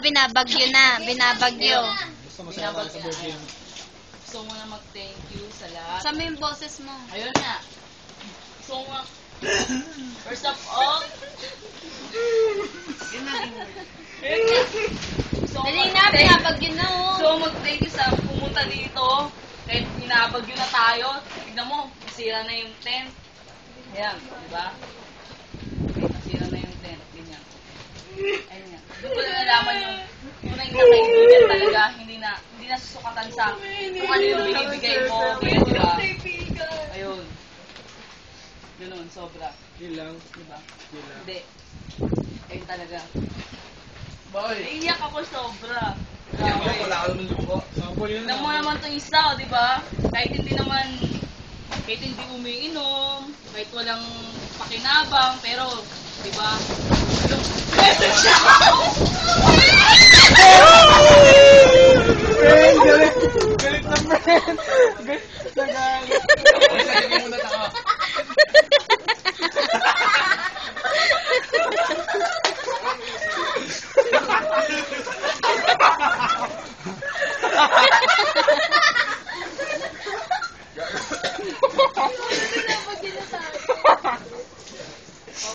binabagyo na. Binabagyo. Gusto mo sa birthday mo. Gusto mo na mag-thank you sa lahat. Sama yung boses mo. Ayun nga. Gusto mo first of all, Dali na, binabagyo na oh. So, mag-thank you sa pumunta dito. Kahit binabagyo na tayo. Tignan mo, nasira na yung tent. Ayan, diba? Okay, nasira na yung tent. Ganyan. Ayun nga. Doon ko na nalaman yung tunay na kaibigan talaga. Hindi na susukatan sa kung ano yung binibigay mo. Kaya, diba? Ayun. Ganun, sobra. Yun lang. Diba? Yun lang. Hindi. Ayun talaga. Boy! Naiiyak ako sobra. Wala ka naman luko. Sample yun Alam mo naman itong isa, o, di ba? Kahit hindi umiinom, kahit walang pakinabang, pero, di ba? Galit na friend! Galit na galit!